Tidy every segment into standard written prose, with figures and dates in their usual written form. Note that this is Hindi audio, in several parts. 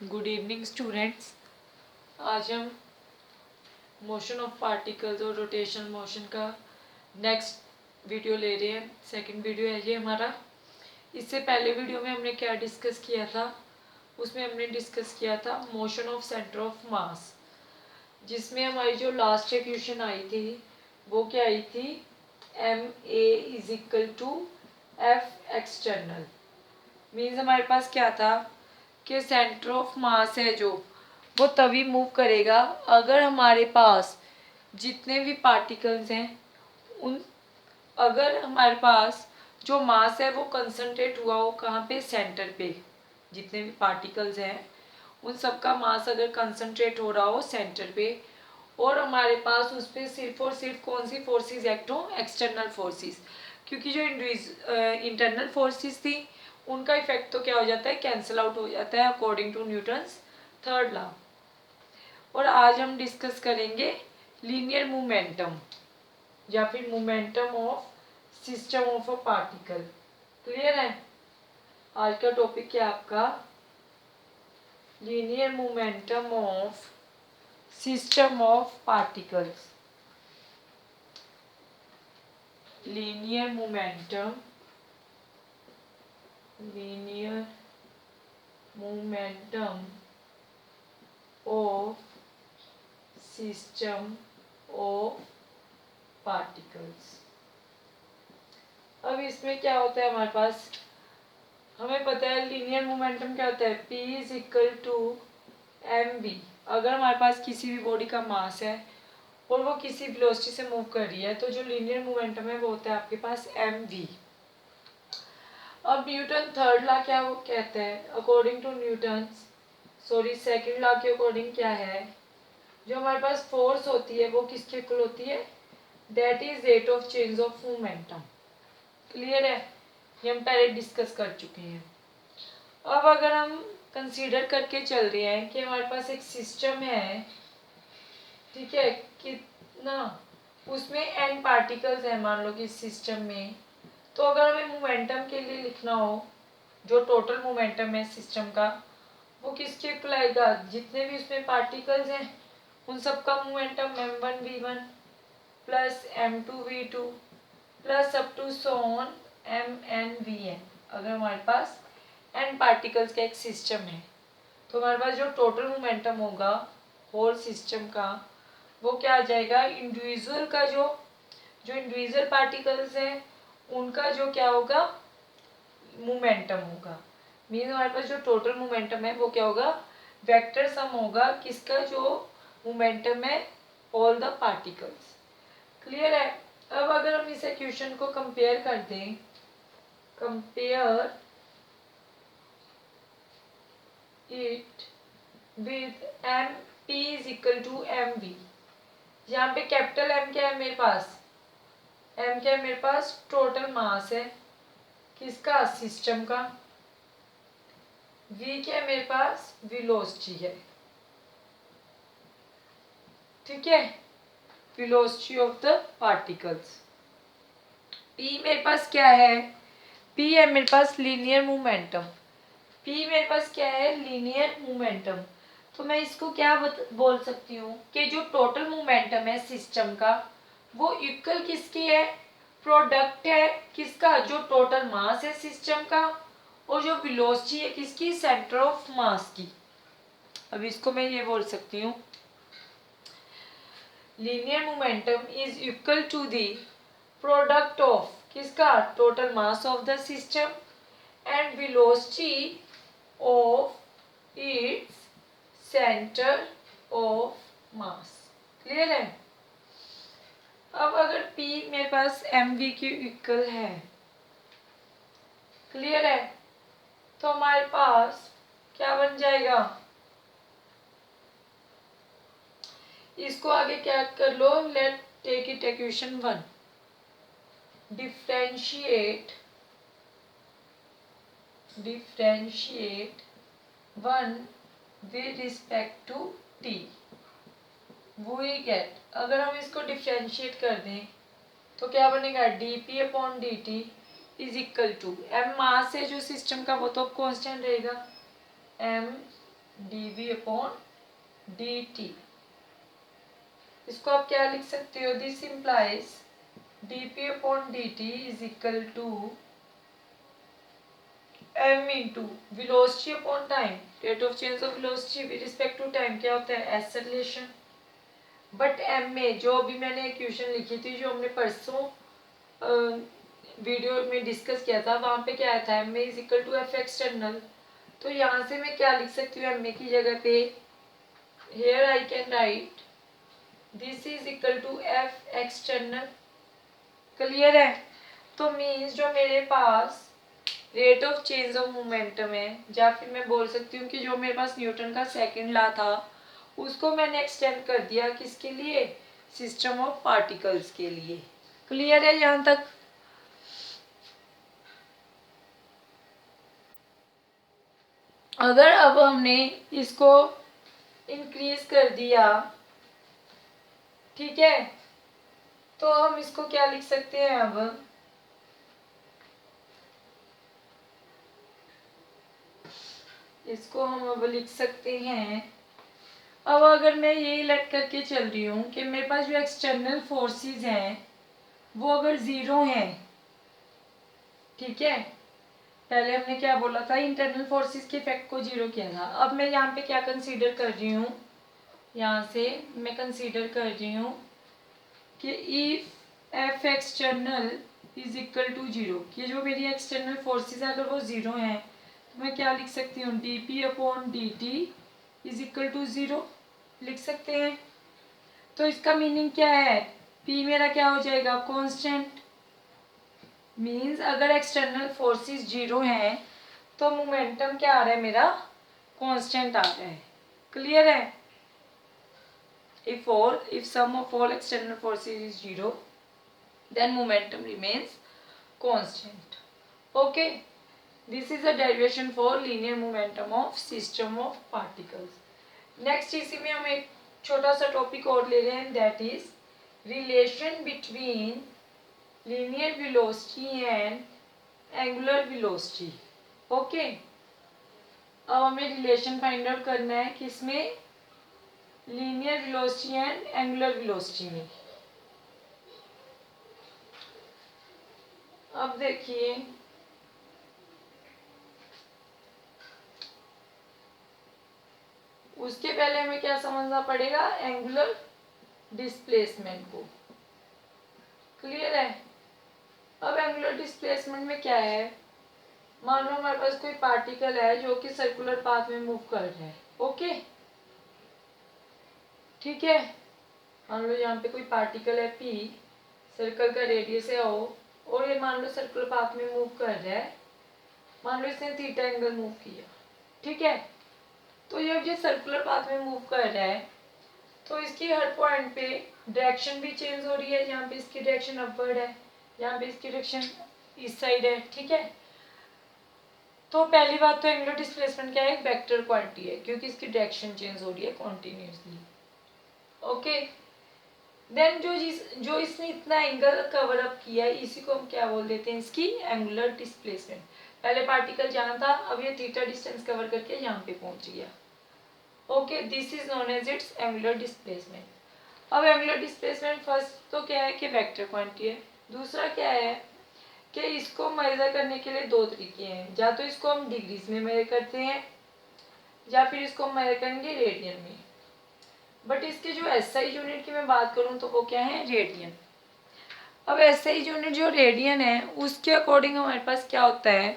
Good evening students. आज हम मोशन ऑफ पार्टिकल्स और रोटेशन मोशन का नेक्स्ट वीडियो ले रहे हैं। सेकंड वीडियो है ये हमारा। इससे पहले वीडियो में हमने क्या डिस्कस किया था, उसमें हमने डिस्कस किया था मोशन ऑफ सेंटर ऑफ मास, जिसमें हमारी जो लास्ट इक्वेशन आई थी वो क्या आई थी, ma=F एक्सटर्नल। मीन्स हमारे पास क्या था कि सेंटर ऑफ मास है जो वो तभी मूव करेगा अगर हमारे पास जितने भी पार्टिकल्स हैं उन अगर हमारे पास जो मास है वो कंसंट्रेट हुआ हो कहाँ पे, सेंटर पे। जितने भी पार्टिकल्स हैं उन सबका मास अगर कंसंट्रेट हो रहा हो सेंटर पे, और हमारे पास उस पर सिर्फ और सिर्फ कौन सी फोर्सेस एक्ट हो, एक्सटर्नल फोर्सेस। क्योंकि जो इंटरनल फोर्सेस थी उनका इफेक्ट तो क्या हो जाता है, कैंसिल आउट हो जाता है according to Newton's third law. और आज हम डिस्कस करेंगे लीनियर मोमेंटम या फिर momentum of system of a particle. Clear है? आज का टॉपिक क्या आपका, linear momentum of system of particles. Linear momentum of system of particles. अब इसमें क्या होता है हमारे पास, हमें पता है लीनियर मोमेंटम क्या होता है, P=mv। अगर हमारे पास किसी भी बॉडी का मास है और वो किसी वेलोसिटी से मूव कर रही है तो जो लीनियर मोमेंटम है वो होता है आपके पास mv। अब न्यूटन थर्ड लॉ क्या वो कहता है, अकॉर्डिंग टू सेकंड लॉ के अकॉर्डिंग क्या है, जो हमारे पास फोर्स होती है वो किसके इक्वल होती है, that is rate of change of momentum. Clear है? ये हम पहले डिस्कस कर चुके हैं। अब अगर हम कंसीडर करके चल रहे हैं कि हमारे पास एक सिस्टम है, ठीक है, कितना उसमें n पार्टिकल्स है मान लो कि इस सिस्टम में, तो अगर हमें मोमेंटम के लिए लिखना हो, जो टोटल मोमेंटम है सिस्टम का वो किसके इक्वल आएगा, जितने भी उसमें पार्टिकल्स हैं उन सबका momentum m1v1 plus m2v2 plus up to so on mnvn। अगर हमारे पास n पार्टिकल्स का एक सिस्टम है तो हमारे पास जो टोटल मोमेंटम होगा होल सिस्टम का वो क्या आ जाएगा, इंडिविजुअल का जो इंडिविजुअल पार्टिकल्स हैं उनका जो क्या होगा, मोमेंटम होगा। मीन हमारे पास जो टोटल मोमेंटम है वो क्या होगा, वेक्टर सम होगा किसका, जो मोमेंटम है ऑल द पार्टिकल्स। क्लियर है? अब अगर हम इस इक्वेशन को कंपेयर कर दें, कंपेयर इट विद mp=mv। यहाँ पे कैपिटल M क्या है मेरे पास, M क्या है मेरे पास, टोटल मास है किसका, सिस्टम का। V क्या है मेरे पास, वेलोसिटी है। ठीक है, velocity of the particles. P मेरे पास क्या है, P है मेरे पास लीनियर मोमेंटम। P मेरे पास क्या है, लीनियर मोमेंटम। तो मैं इसको क्या बोल सकती हूँ कि जो टोटल मोमेंटम है सिस्टम का वो इक्वल किसकी है, प्रोडक्ट है किसका, जो टोटल मास है सिस्टम का, और जो वेलोसिटी है किसकी, सेंटर ऑफ मास की। अब इसको मैं ये बोल सकती हूँ, linear momentum is equal to the product of किसका, total mass of the system and velocity of its centre of mass. Clear है? अब अगर P मेरे पास mv की इक्वल है, क्लियर है, तो हमारे पास क्या बन जाएगा, इसको आगे क्या कर लो, let take it equation 1, differentiate 1 with respect to t, we get. अगर हम इसको डिफरेंशिएट कर दें तो क्या बनेगा, dp/dt is equal to m mass है जो सिस्टम का वो तो कांस्टेंट रहेगा, m dv अपॉन dt। इसको आप क्या लिख सकते हो, this implies dp upon dt is equal to m into velocity upon time, rate of change of velocity with respect to time क्या होता है, एस रिलेशन। बट m में जो अभी मैंने इक्वेशन लिखी थी, जो हमने परसों वीडियो में डिस्कस किया था, वहां पे क्या आया था, m is equal to F external. तो यहाँ से मैं क्या लिख सकती हूँ m की जगह पे, here I can write this is equal to F external. Clear है। तो मीन्स जो मेरे पास rate of change of momentum है, या फिर मैं बोल सकती हूँ कि जो मेरे पास न्यूटन का सेकंड लॉ था, उसको मैंने एक्सटेंड कर दिया किसके लिए, सिस्टम ऑफ पार्टिकल्स के लिए। क्लियर है यहाँ तक। अगर अब हमने इसको इंक्रीज कर दिया, ठीक है, तो हम इसको क्या लिख सकते हैं, अब इसको हम अब लिख सकते हैं, अब अगर मैं ये लेट करके चल रही हूँ कि मेरे पास जो एक्सटर्नल फोर्सेस हैं वो अगर जीरो हैं, ठीक है, पहले हमने क्या बोला था, इंटरनल फोर्सेस के इफेक्ट को जीरो किया था। अब मैं यहाँ पे क्या कंसीडर कर रही हूँ, यहाँ से मैं कंसीडर कर रही हूँ कि if F external is equal to zero, कि जो मेरी एक्सटर्नल फोर्सेस है अगर वो जीरो हैं, तो मैं क्या लिख सकती हूँ, D P upon D T is equal to zero लिख सकते हैं। तो इसका मीनिंग क्या है, पी मेरा क्या हो जाएगा, कांस्टेंट। मींस अगर एक्सटर्नल फोर्सेस जीरो हैं तो मोमेंटम क्या आ रहा है मेरा, कांस्टेंट आ रहा है। क्लियर है। if sum of all external forces is zero, then momentum remains constant. Okay, this is a derivation for linear momentum of system of particles. Next इसी में हम एक छोटा सा टॉपिक और ले रहे हैं, that is relation between linear velocity and angular velocity. Okay, अब हमें रिलेशन फाइंड आउट करना है किसमें, linear velocity and angular velocity में। अब देखिए, उसके पहले हमें क्या समझना पड़ेगा, एंगुलर डिस्प्लेसमेंट को। क्लियर है। अब एंगुलर डिस्प्लेसमेंट में क्या है, मान लो हमारे पास कोई पार्टिकल है जो कि सर्कुलर पाथ में मूव कर रहा है। ओके, ठीक है, मान लो यहाँ पे कोई पार्टिकल है पी, सर्कल का रेडियस है ओ, और ये मान लो सर्कुलर पाथ में मूव कर रहा है, मान लो इसने थीटा एंगल मूव किया, ठीक है। तो जब ये सर्कुलर पाथ में मूव कर रहा है तो इसकी हर पॉइंट पे डायरेक्शन भी चेंज हो रही है, यहाँ पे इसकी डायरेक्शन अपवर्ड है, यहाँ पे इसकी डायरेक्शन इस साइड है, ठीक है। तो पहली बात तो एंगुलर डिस्प्लेसमेंट क्या है, वेक्टर क्वांटिटी है, क्योंकि इसकी डायरेक्शन चेंज हो रही है कॉन्टिन्यूसली। ओके, देन जो इसने इतना एंगल कवर अप किया है, इसी को हम क्या बोल देते हैं, इसकी एंगुलर डिस्प्लेसमेंट। पहले पार्टिकल जहाँ था, अब ये थीटा डिस्टेंस कवर करके यहाँ पे पहुंच गया। Okay, this is known as its angular displacement. अब एंगुलर डिस्प्लेसमेंट फर्स्ट तो क्या है कि वेक्टर क्वांटिटी है, दूसरा क्या है कि इसको मेजर करने के लिए दो तरीके हैं, या तो इसको हम डिग्रीज में मेजर करते हैं या फिर इसको हम मेजर करेंगे रेडियन में। बट इसके जो एसआई यूनिट की मैं बात करूं तो वो क्या है, रेडियन। अब एसआई यूनिट जो रेडियन है उसके अकॉर्डिंग हमारे पास क्या होता है,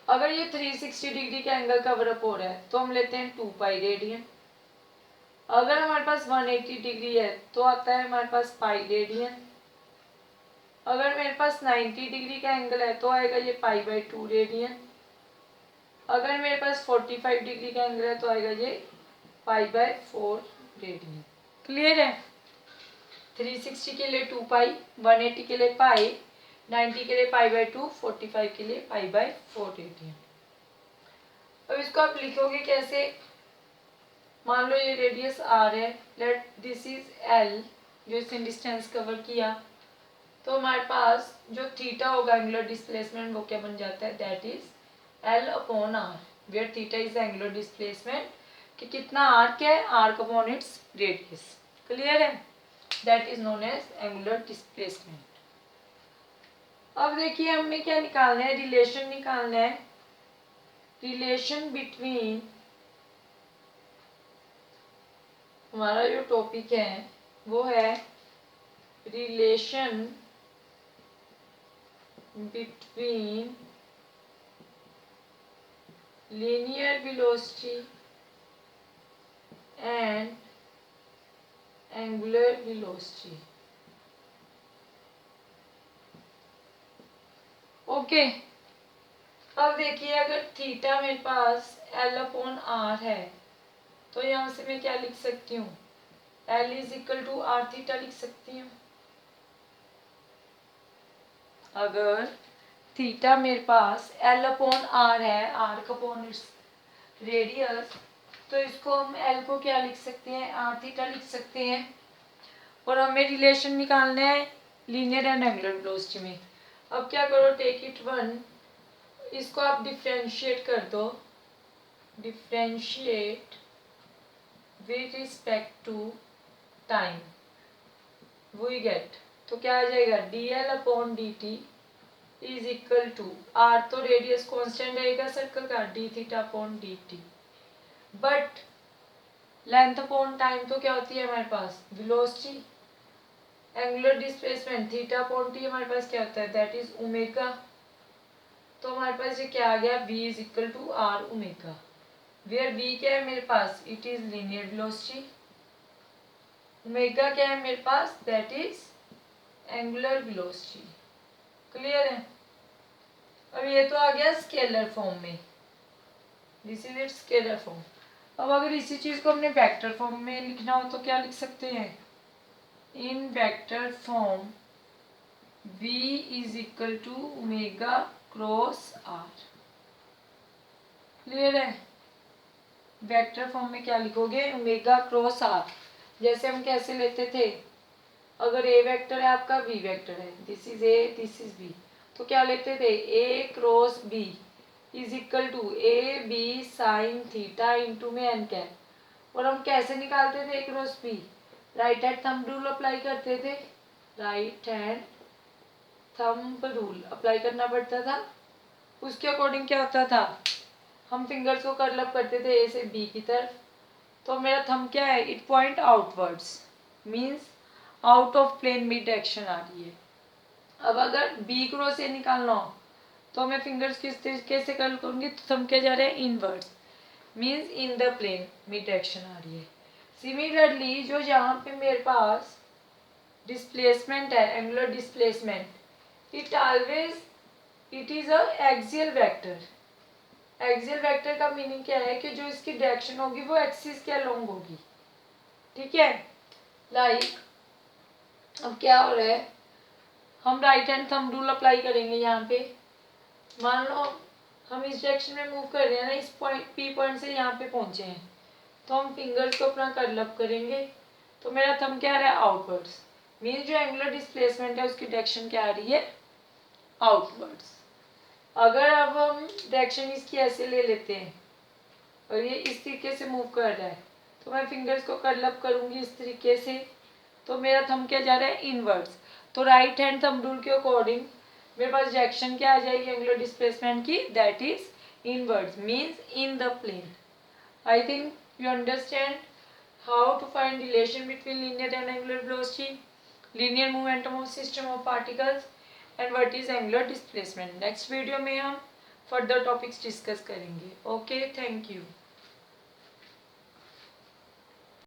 अगर ये 360 डिग्री का एंगल कवर अप हो रहा है तो हम लेते हैं 2 पाई रेडियन। अगर हमारे पास 180 डिग्री है तो आता है हमारे पास पाई रेडियन। अगर मेरे पास 90 डिग्री का एंगल है तो आएगा ये पाई बाई 2 रेडियन। अगर मेरे पास 45 डिग्री का एंगल है तो आएगा ये पाई बाई 4 रेडियन। क्लियर है। 360 के लिए 2 पाई, 180 के लिए पाई, 90 के लिए पाई बाई 2, 45 के लिए पाई बाई 4 रेडियन। अब इसको आप लिखोगे कैसे, मान लो ये रेडियस आर है, लेट दिस इज एल, जो इसने डिस्टेंस कवर किया, तो हमारे पास जो थीटा होगा एंगुलर डिस्प्लेसमेंट वो क्या बन जाता है, that is L upon R. Where theta is angular displacement, कि कितना आर्क है, arc upon its radius. Clear है, that is known as angular displacement. अब देखिए हमें क्या निकालना है, रिलेशन निकालना है, रिलेशन बिटवीन, हमारा जो टॉपिक है वो है relation between linear velocity and angular velocity। Okay, अब देखिए अगर थीटा मेरे पास L अपॉन आर है तो यहाँ से मैं क्या लिख सकती हूँ, L is equal to R theta लिख सकती हूँ। अगर थीटा मेरे पास L अपॉन आर है, आर्क अपॉन इट्स रेडियस, तो इसको हम L को क्या लिख सकते हैं, आर थीटा लिख सकते हैं। और हमें रिलेशन निकालना है लीनियर एंड एंगुलर वेलोसिटी में। अब क्या करो, टेक इट वन, इसको आप डिफ्रेंशिएट कर दो, differentiate with respect to time, we get, तो क्या आ जाएगा, D L upon D T is equal to, R तो रेडियस कांस्टेंट रहेगा सर्कल का, D theta upon D T, but length upon time तो क्या होती है हमारे पास, velocity, angular displacement theta upon T हमारे पास क्या होता है, दैट इज ओमेगा। तो हमारे पास ये क्या आ गया, v is equal to R omega, where v क्या है मेरे पास, it is linear velocity, omega क्या है मेरे पास, that is angular velocity. Clear है, अब ये तो आ गया स्केलर फॉर्म में, this is it scalar form. अब अगर इसी चीज को हमने वेक्टर फॉर्म में लिखना हो तो क्या लिख सकते हैं, in vector form v is equal to omega cross R. Clear है, वेक्टर फॉर्म में क्या लिखोगे, ओमेगा क्रॉस आर। जैसे हम कैसे लेते थे, अगर ए वेक्टर है आपका, बी वेक्टर है, this is A, this is B, तो क्या लेते थे, A cross B is equal to A B sine theta into में एन कैप। और हम कैसे निकालते थे A cross B, right hand thumb rule apply करते थे, right hand thumb rule apply करना पड़ता था। उसके अकॉर्डिंग क्या होता था, हम फिंगर्स को कर्ल अप करते थे ए से बी की तरफ, तो मेरा थंब क्या है, it point outwards, means out of plane में डायरेक्शन आ रही है। अब अगर बी क्रॉस से निकालना हो तो मैं फिंगर्स किस तरीके से कर्ल करूंगी, तो थंब क्या जा रहा है, inwards, means in the plane में डायरेक्शन आ रही है। सिमिलरली जो यहाँ पे मेरे पास डिस्प्लेसमेंट है, angular displacement, it always it is a axial vector. Axial vector का मीनिंग क्या है, कि जो इसकी डायरेक्शन होगी वो एक्सिस के अलोंग होगी। ठीक है, लाइक अब क्या हो रहा है, हम right hand thumb rule apply करेंगे यहाँ पे, मान लो हम इस डायरेक्शन में मूव कर रहे हैं ना, इस पॉइंट पी पॉइंट से यहाँ पे पहुंचे हैं, तो हम फिंगर्स को अपना कर्ल अप करेंगे, तो मेरा थंब क्या आ रहा है, आउटवर्ड्स, मीन्स जो एंगुलर डिस्प्लेसमेंट है उसकी डायरेक्शन क्या आ रही है, आउटवर्ड्स। अगर अब हम डायरेक्शन इसकी ऐसे ले लेते हैं और ये इस तरीके से मूव कर रहा है, तो मैं फिंगर्स को कर्ल अप करूंगी इस तरीके से, तो मेरा थंब क्या जा रहा है, इनवर्ड्स। तो राइट हैंड थंब रूल के अकॉर्डिंग मेरे पास डायरेक्शन क्या आ जाएगी एंगुलर डिस्प्लेसमेंट की, that is inwards, means in the plane. I think you understand how to find relation between linear and angular velocity, linear momentum of system of particles and what is angular displacement. Next video में हम फर्दर टॉपिक्स डिस्कस करेंगे। Okay, thank you.